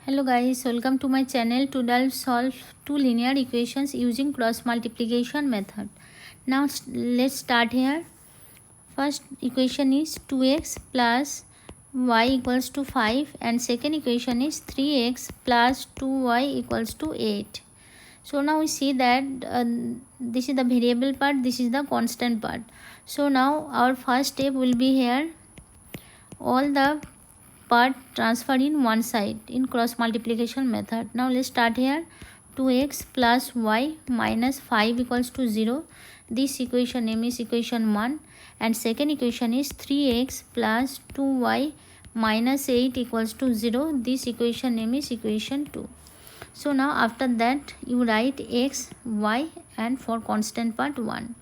Hello guys, welcome to my channel. Today I'll solve two linear equations using cross multiplication method. Now let's start here. First equation is 2x plus y equals to 5 and second equation is 3x plus 2y equals to 8. So now we see that this is the variable part, this is the constant part. So now our first step will be here, all the part transfer in one side in cross multiplication method. Now let's start here. 2x plus y minus 5 equals to 0. This equation name is equation 1 and second equation is 3x plus 2y minus 8 equals to 0. This equation name is equation 2. So now after that you write x, y and for constant part 1.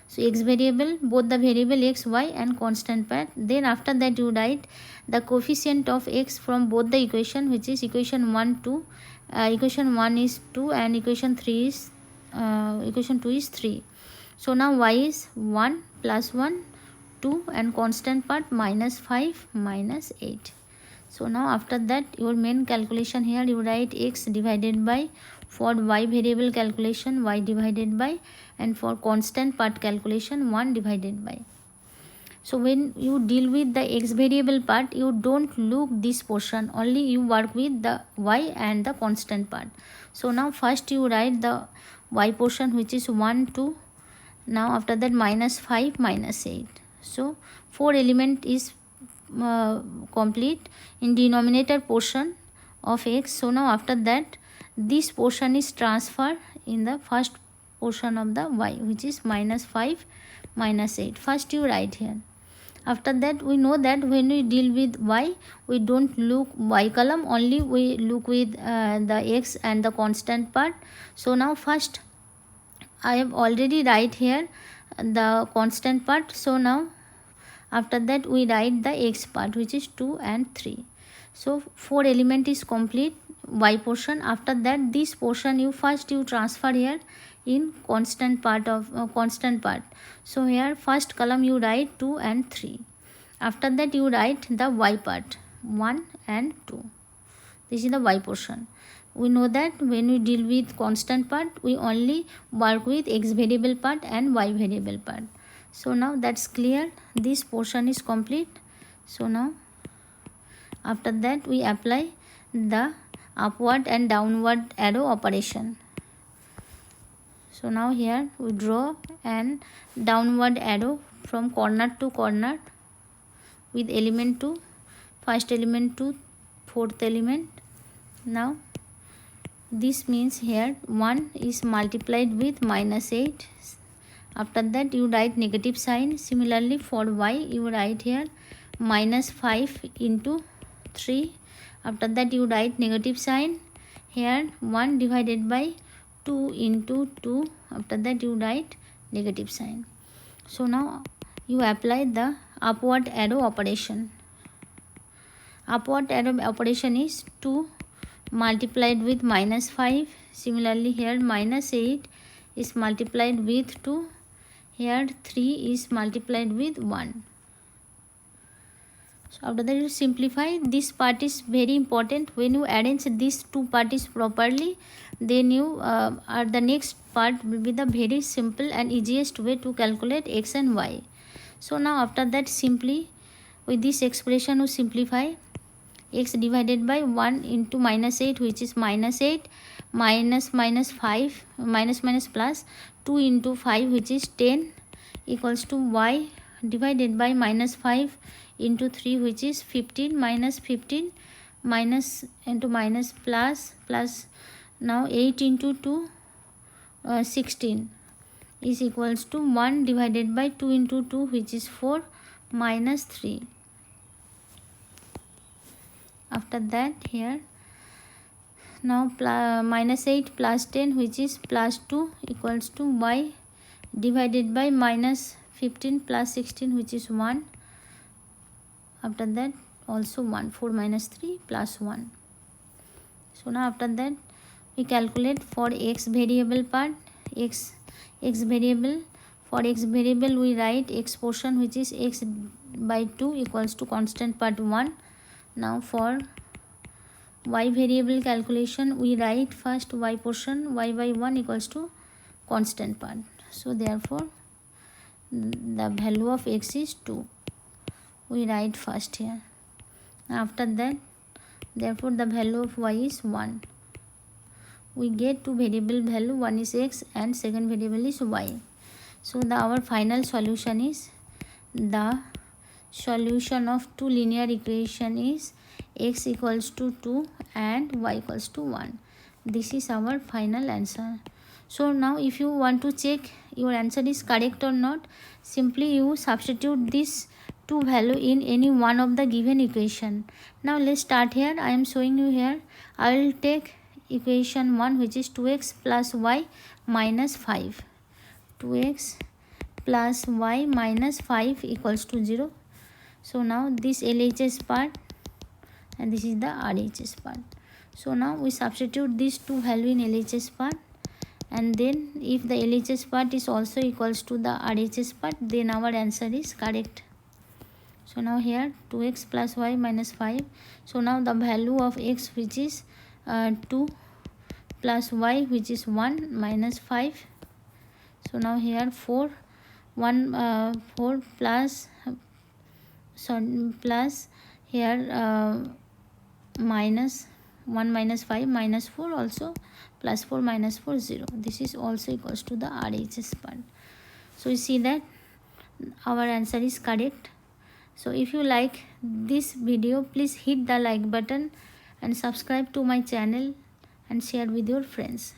So x variable, both the variable x, y and constant part. Then after that you write the coefficient of x from both the equation, which is equation 1 2. Equation 1 is 2 and equation 2 is 3. So now y is 1 plus 1 2 and constant part minus 5 minus 8. So now after that your main calculation here you write x divided by, for y variable calculation y divided by, and for constant part calculation 1 divided by. So when you deal with the x variable part, you don't look this portion, only you work with the y and the constant part. So now first you write the y portion, which is 1 2. Now after that minus 5 minus 8. So 4 element is complete in denominator portion of x. So now after that this portion is transferred in the first portion of the y, which is minus 5 minus 8. First you write here. After that we know that when we deal with y, we don't look y column, only we look with the x and the constant part. So now first I have already write here the constant part. So now after that we write the x part, which is 2 and 3. So 4 element is complete y portion. After that this portion you transfer here in constant part of constant part. So here first column you write 2 and 3. After that you write the y part 1 and 2. This is the y portion. We know that when we deal with constant part, we only work with x variable part and y variable part. So now that's clear, this portion is complete. So now after that we apply the upward and downward arrow operation. So now here we draw an downward arrow from corner to corner with element 2, first element to fourth element. Now this means here 1 is multiplied with minus 8. After that you write negative sign. Similarly for y you write here minus 5 into 3. After that you write negative sign. Here 1 divided by 2 into 2. After that you write negative sign. So now you apply the upward arrow operation. Upward arrow operation is 2 multiplied with minus 5. Similarly here minus 8 is multiplied with 2. Here 3 is multiplied with 1. So after that you simplify. This part is very important. When you arrange these two parts properly, then you the next part will be the very simple and easiest way to calculate x and y. So now after that simply with this expression we simplify. X divided by 1 into minus 8, which is minus 8, minus 5 minus plus 2 into 5, which is 10, equals to y divided by minus 5 into 3, which is 15, minus 15 minus into minus plus now 8 into 2 16 is equals to 1 divided by 2 into 2, which is 4, minus 3. After that here now minus 8 plus 10, which is plus 2, equals to y divided by minus 15 plus 16, which is 1. After that also 1, 4 minus 3 plus 1. So now after that we calculate for x variable part. X variable, for x variable we write x portion, which is x by 2 equals to constant part 1. Now for y variable calculation, we write first y portion, y by 1 equals to constant part. So therefore the value of x is 2. We write first here. After that, therefore the value of y is 1. We get two variable value, one is x and second variable is y. So our final solution is, the solution of two linear equation is x equals to 2 and y equals to 1. This is our final answer. So now if you want to check your answer is correct or not, simply you substitute this two value in any one of the given equation. Now let's start here. I am showing you here. I will take equation 1, which is 2x plus y minus 5. 2x plus y minus 5 equals to 0. So now this LHS part and this is the RHS part. So now we substitute these two value in LHS part, and then if the LHS part is also equals to the RHS part, then our answer is correct. So now here 2x plus y minus 5. So now the value of x, which is 2 plus y, which is 1 minus 5. So now here 4 plus plus here minus 1 minus 5 minus 4 also, plus 4 minus 4 0. This is also equals to the RHS part. So you see that our answer is correct. So if you like this video, please hit the like button and subscribe to my channel and share with your friends.